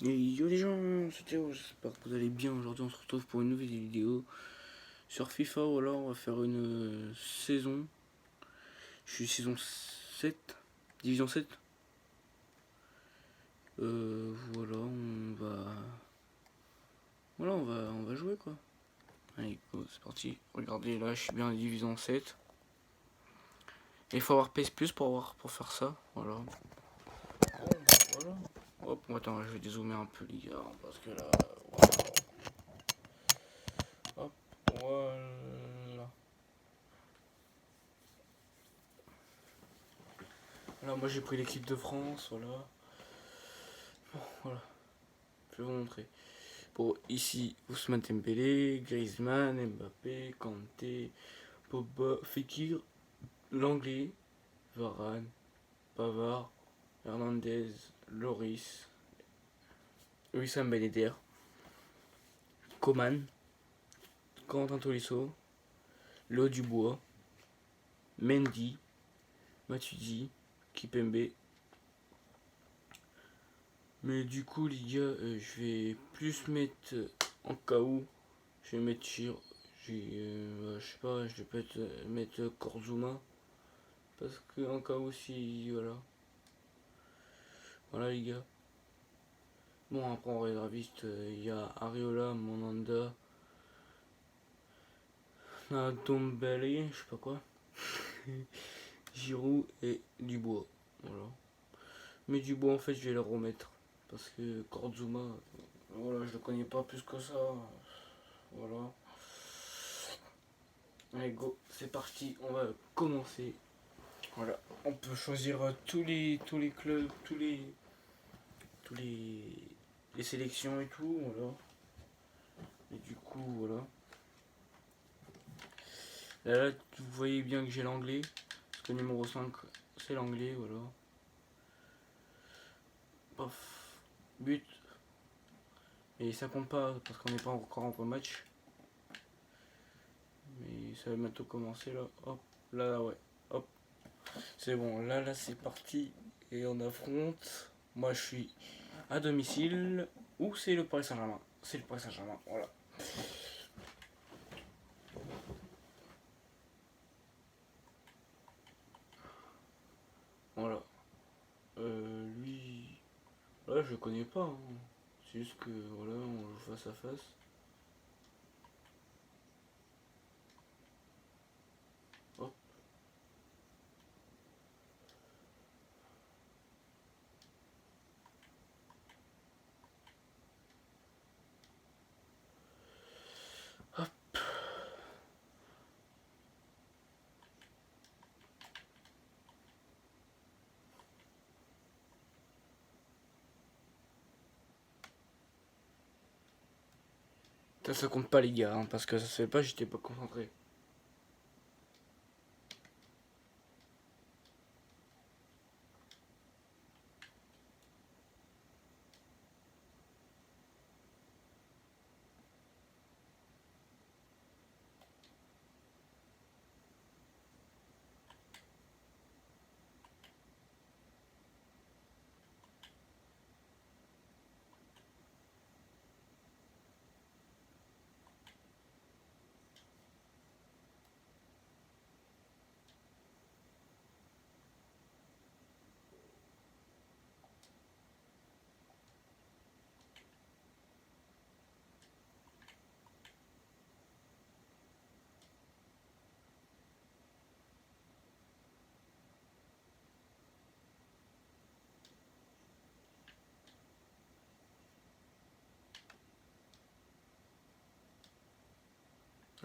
Et yo les gens, c'est Théo, j'espère que vous allez bien. Aujourd'hui on se retrouve pour une nouvelle vidéo sur FIFA. Voilà, on va faire une saison. Je suis saison 7, division 7. Voilà, on va jouer quoi. Allez, go, c'est parti. Regardez là, je suis bien en division 7. Et il faut avoir PS Plus pour faire ça. Voilà. Voilà. Hop, attends, je vais dézoomer un peu les gars, parce que là, hop, voilà. Là, moi j'ai pris l'équipe de France, voilà. Bon, voilà, je vais vous montrer. Bon, ici, Ousmane Dembélé, Griezmann, Mbappé, Kanté, Pogba, Fekir, Langlais, Varane, Pavard, Hernandez, Loris, Wissam Ben Yedder, Coman, Corentin Tolisso, Léo Dubois, Mendy, Matuidi, Kipembe. Mais du coup, les gars, je vais plus mettre en cas où. Je vais mettre je sais pas, je vais peut-être mettre Korzuma. Parce que en cas où si, voilà. Voilà les gars. Bon, après en réserviste, il y a Ariola, Monanda, Ndombele, je sais pas quoi. Giroud et Dubois. Voilà. Mais Dubois, en fait, je vais le remettre. Parce que Korzuma, voilà, je le connais pas plus que ça. Voilà. Allez, go, c'est parti, on va commencer. Voilà, on peut choisir tous les clubs, tous les sélections et tout, voilà. Et du coup, voilà. Là, vous voyez bien que j'ai l'anglais. Parce que numéro 5, c'est l'anglais, voilà. Paf, but. Et ça compte pas parce qu'on n'est pas encore en match. Mais ça va bientôt commencer là. Hop, là, ouais. Hop, c'est bon. Là, c'est parti. Et on affronte. Moi, je suis à domicile. Ou c'est le Paris Saint-Germain. C'est le Paris Saint-Germain, voilà. Voilà. Lui. Là, je le connais pas. Hein. C'est juste que, voilà, on joue face à face. Hop. Hop. Ça compte pas, les gars, hein, parce que ça se fait pas, j'étais pas concentré.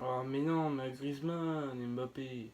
Oh, mais non, mais Griezmann, Mbappé.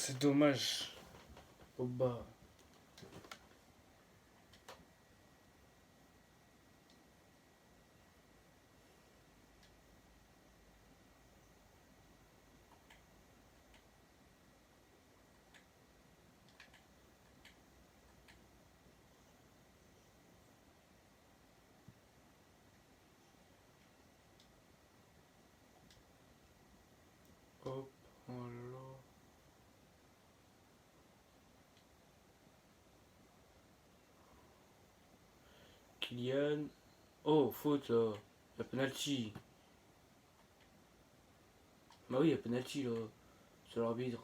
C'est dommage. Au bas. Hop, voilà. Kylian. Oh, faute là. Y'a penalty. Bah oui, y'a penalty là. C'est l'arbitre.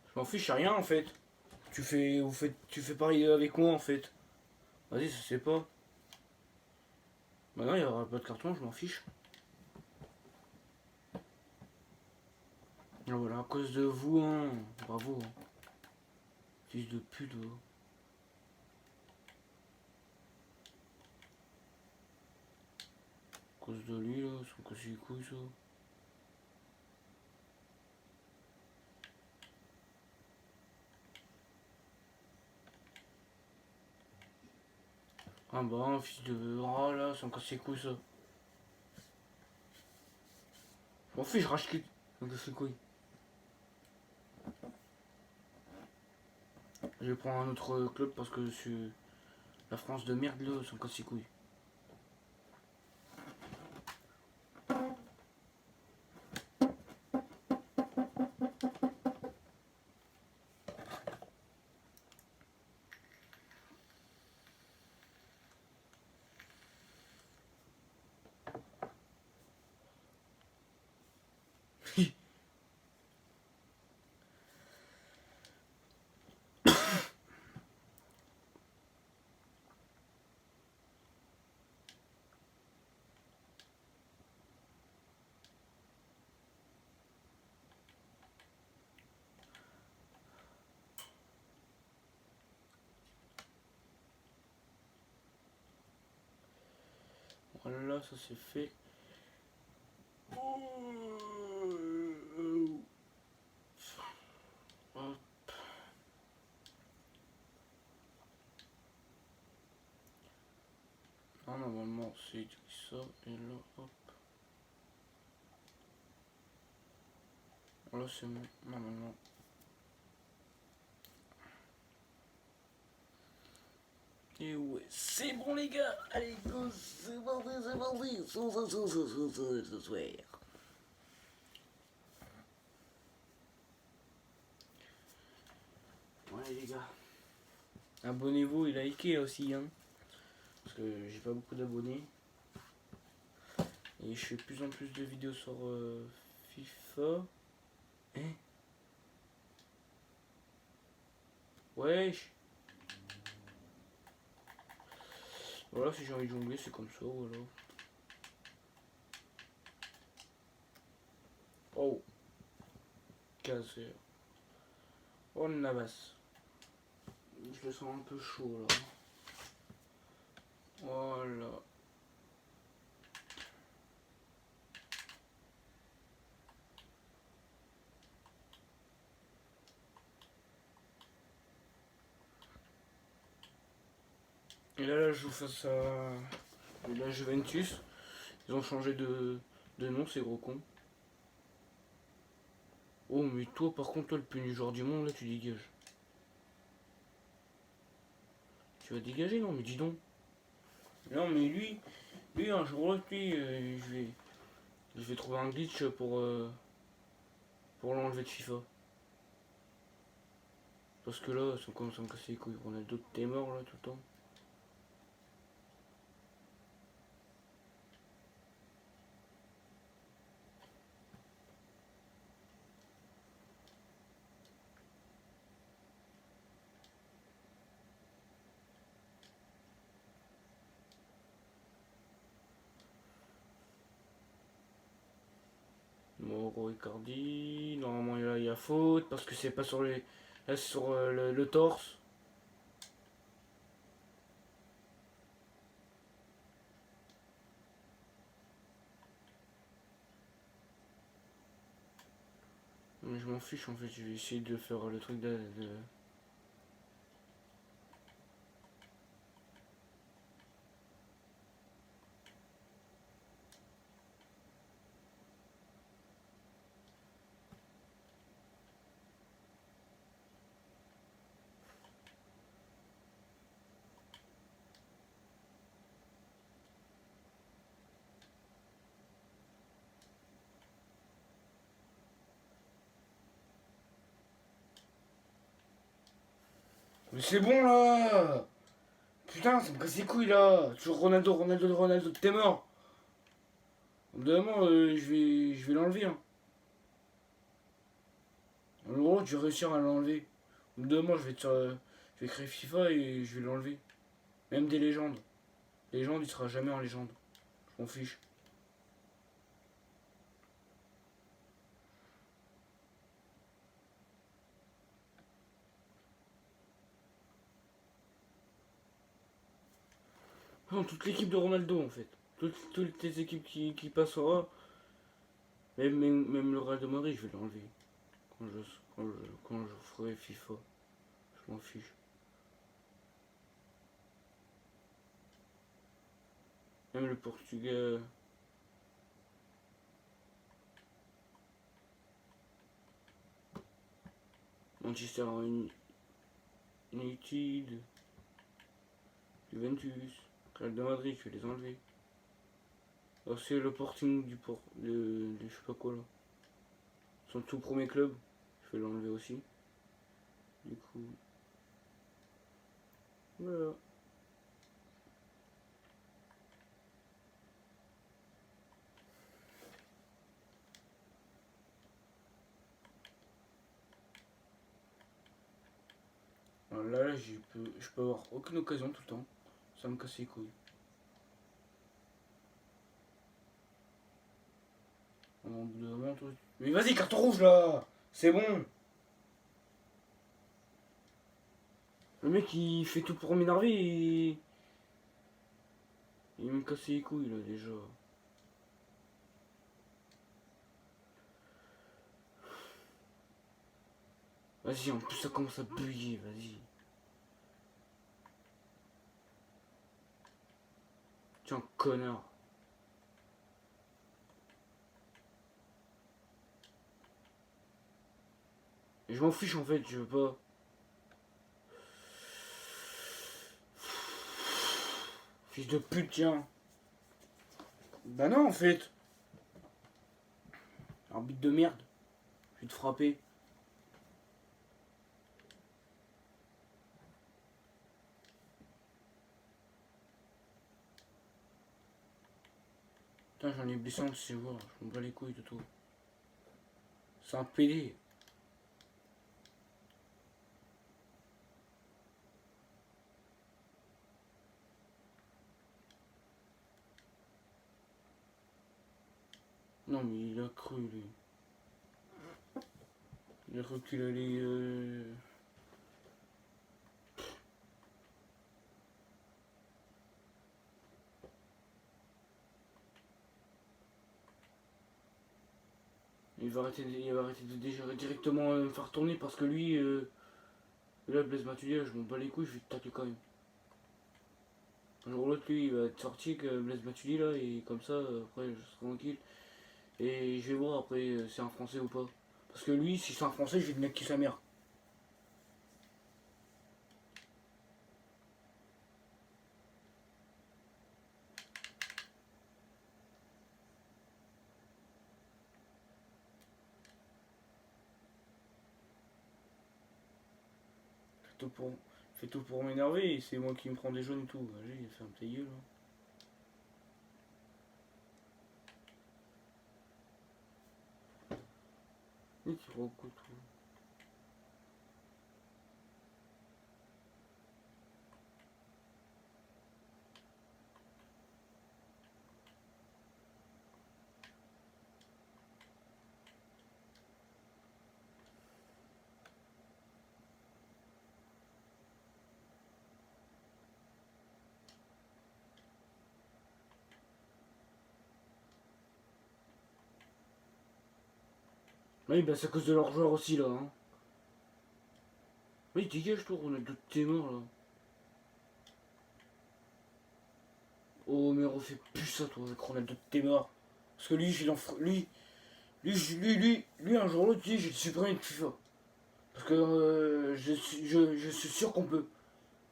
Je m'en fiche, rien en fait. Tu fais pareil avec moi en fait. Vas-y, ça c'est pas. Bah non, il y aura pas de carton, je m'en fiche. Ah, voilà, à cause de vous, hein. Bravo. Hein. Fils de pute, hein. À cause de lui, là, ils sont cassés les couilles, ça. Ah bah, un fils de rat, là, ils sont cassés les couilles, ça. Je m'en fiche, je rage quitte. Ils sont cassés les couilles. Je vais prendre un autre club parce que c'est la France de merde, là, ils sont cassés les couilles. Voilà, ça c'est fait. Hop. Ah, normalement, c'est ça, et là, hop. Là, c'est bon, normalement. Et ouais, c'est bon, les gars. Allez, go, c'est parti, c'est parti. Ce soir. Ouais, les gars. Abonnez-vous et likez aussi, hein. Parce que j'ai pas beaucoup d'abonnés. Et je fais de plus en plus de vidéos sur FIFA. Hein? Wesh. Voilà, si j'ai envie de jongler, c'est comme ça, voilà. Oh. Cassé. Oh, Navas. Je le sens un peu chaud, là. Voilà. Et là, je joue face à la Juventus. Ils ont changé de nom, ces gros cons. Oh, mais toi, par contre, toi, le plus nul joueur du monde, là, tu dégages. Tu vas dégager, non, mais dis donc. Non, mais lui un jour là, je vais trouver un glitch pour l'enlever de FIFA. Parce que là, ils sont comme ça me casser les couilles. Ronaldo, t'es mort, là, tout le temps. Mauro Icardi, normalement là il y a faute parce que c'est pas sur les. Là c'est sur le torse. Mais je m'en fiche en fait, je vais essayer de faire le truc de... Mais c'est bon là. Putain, ça me casse les couilles là. Toujours Ronaldo, Ronaldo, Ronaldo, t'es mort. Évidemment, je vais l'enlever. Hein. En gros, je vais réussir à l'enlever. Demain, je vais créer FIFA et je vais l'enlever. Même des légendes. Légende, il sera jamais en légende. Je m'en fiche. Non, toute l'équipe de Ronaldo en fait. Toutes les équipes qui passera. Même le Real de Madrid, je vais l'enlever. Quand je ferai FIFA. Je m'en fiche. Même le Portugais. Manchester United. Juventus. Real de Madrid, je vais les enlever. Alors c'est le porting de je sais pas quoi là. Son tout premier club. Je vais l'enlever aussi. Du coup. Voilà. Alors là, je peux avoir aucune occasion tout le temps. Ça me casse les couilles. Au bout d'un moment, mais vas-y, carton rouge là. C'est bon. Le mec il fait tout pour m'énerver et... Il me casse les couilles là déjà. Vas-y, en plus ça commence à bugger, vas-y. Tiens, connard. Et je m'en fiche en fait, je veux pas. Fils de pute, tiens. Bah non en fait. Arbitre de merde. Je vais te frapper. Putain, j'en ai blessé un de ces joueurs. Je m'en bats les couilles de tout. C'est un PD. Non mais il a cru lui. Il a cru qu'il allait... il va arrêter de déjà directement me faire tourner parce que lui... là, Blaise Matuidi, je m'en bats les couilles, je vais te tacler quand même. Un jour ou l'autre, lui, il va être sorti que Blaise Matuidi là, et comme ça, après, je serai tranquille. Et je vais voir après si c'est un français ou pas. Parce que lui, si c'est un français, je vais te niquer sa mère. Fait tout pour, fait tout pour m'énerver et c'est moi qui me prends des jaunes et tout. Allez, il fait un petit gueule. Hein. Il tire au couteau. Oui, bah c'est à cause de leurs joueurs aussi là. Hein. Oui, dégage toi, Ronaldo, t'es mort là. Oh, mais refais plus ça toi avec Ronaldo, t'es mort. Parce que lui, lui, un jour l'autre, dit, je vais te supprimer de FIFA. Parce que je suis sûr qu'on peut,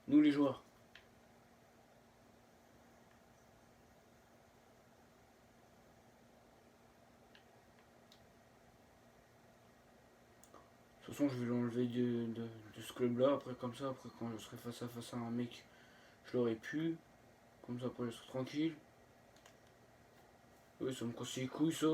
nous les joueurs. De toute façon, je vais l'enlever de ce club-là. Après, comme ça, après, quand je serai face à un mec, je l'aurais pu. Comme ça, après, je serai tranquille. Oui, ça me casse les couilles, ça.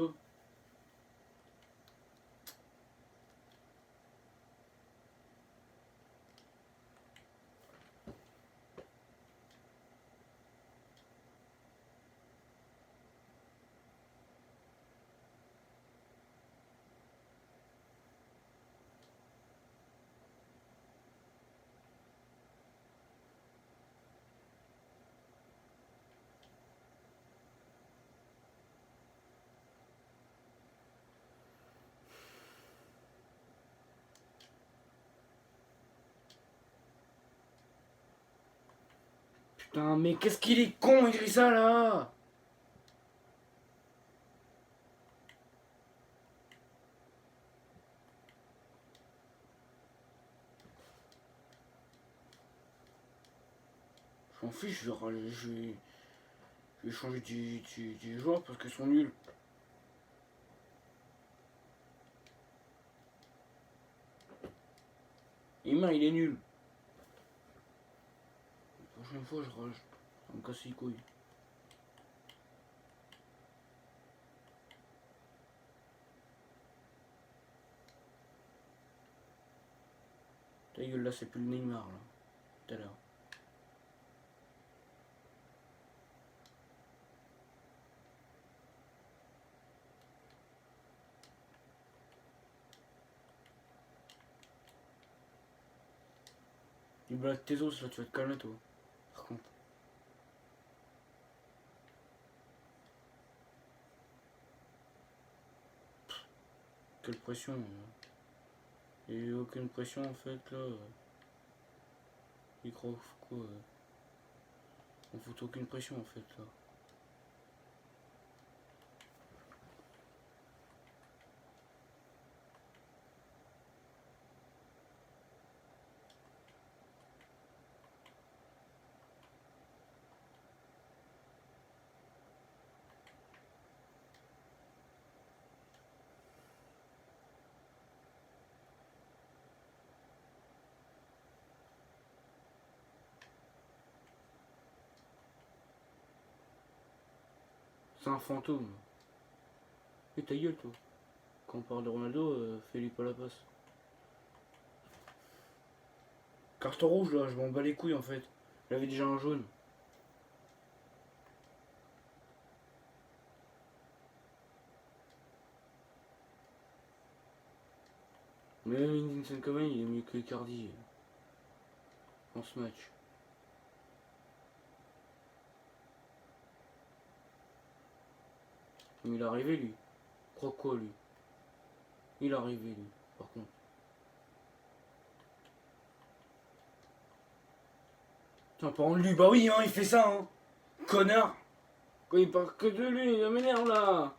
Putain, mais qu'est-ce qu'il est con, Idrissa, là. Je m'en fiche, je vais changer du joueur parce qu'ils sont nuls. Ima, il est nul. La prochaine fois, je rage. Ça me casse les couilles. Ta gueule, là, c'est plus le Neymar, là. Tout à l'heure. Il blague tes os, là, tu vas te calmer, toi. Par contre. Quelle pression. Il n'y a eu aucune pression, en fait, là. Il croit quoi on fout aucune pression, en fait, là. C'est un fantôme. Et ta gueule, toi. Quand on parle de Ronaldo, fais-lui pas la passe. Carton rouge, là, je m'en bats les couilles, en fait. Il avait déjà un jaune. Mais même Vincent Cavani, il est mieux que Icardi en ce match. Mais il est arrivé, lui. Crois quoi, lui. Il est arrivé, lui, par contre. Tiens, parlant de lui, bah oui, hein, il fait ça, hein. Connard. Quand il parle que de lui, il m'énerve, là.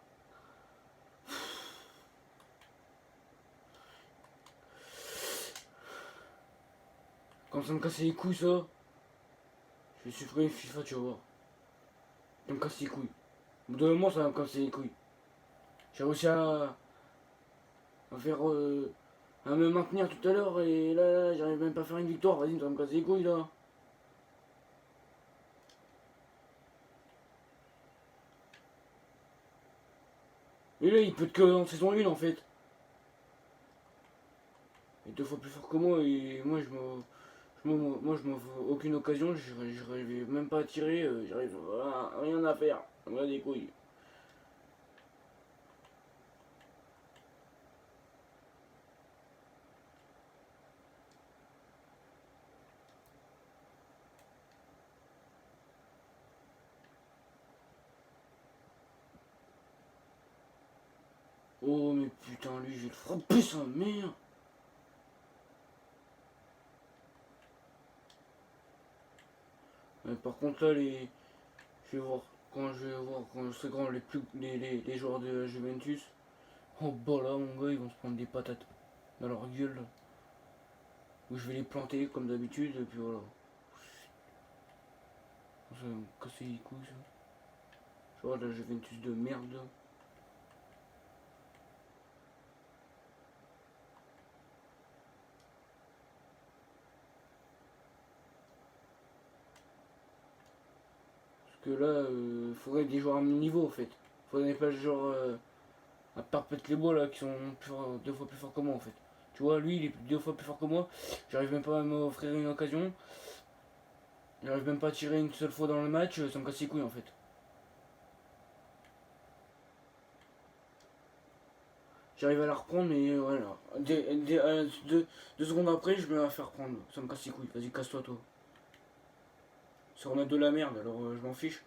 Quand ça me casse les couilles, ça, je vais supprimer FIFA, tu vas voir. Ça me casse les couilles. Au bout d'un moment, ça va me casser les couilles. J'ai réussi à faire. À me maintenir tout à l'heure, et là, j'arrive même pas à faire une victoire. Vas-y, ça va me casser les couilles, là. Et là, il peut être que en saison 1, en fait. Il est deux fois plus fort que moi, et moi, je m'offre aucune occasion, je n'arrive même pas à tirer, j'arrive à rien à faire. Ça me va des couilles. Oh mais putain, lui, je vais le frapper sa mère. Mais par contre là, je vais voir quand je serai grand les joueurs de Juventus. Oh bah là, mon gars, ils vont se prendre des patates dans leur gueule. Là. Où je vais les planter comme d'habitude et puis voilà. Ça va me casser les couilles ça. Genre la Juventus de merde. Parce que là, faudrait des joueurs à mon niveau en fait. Faudrait pas genre à perpète les bois là qui sont deux fois plus forts que moi en fait. Tu vois, lui il est deux fois plus fort que moi. J'arrive même pas à m'offrir une occasion. J'arrive même pas à tirer une seule fois dans le match, ça me casse les couilles en fait. J'arrive à la reprendre, mais voilà. Deux secondes après, je vais la faire prendre. Ça me casse les couilles. Vas-y, casse-toi, toi. Ça remet de la merde, alors je m'en fiche.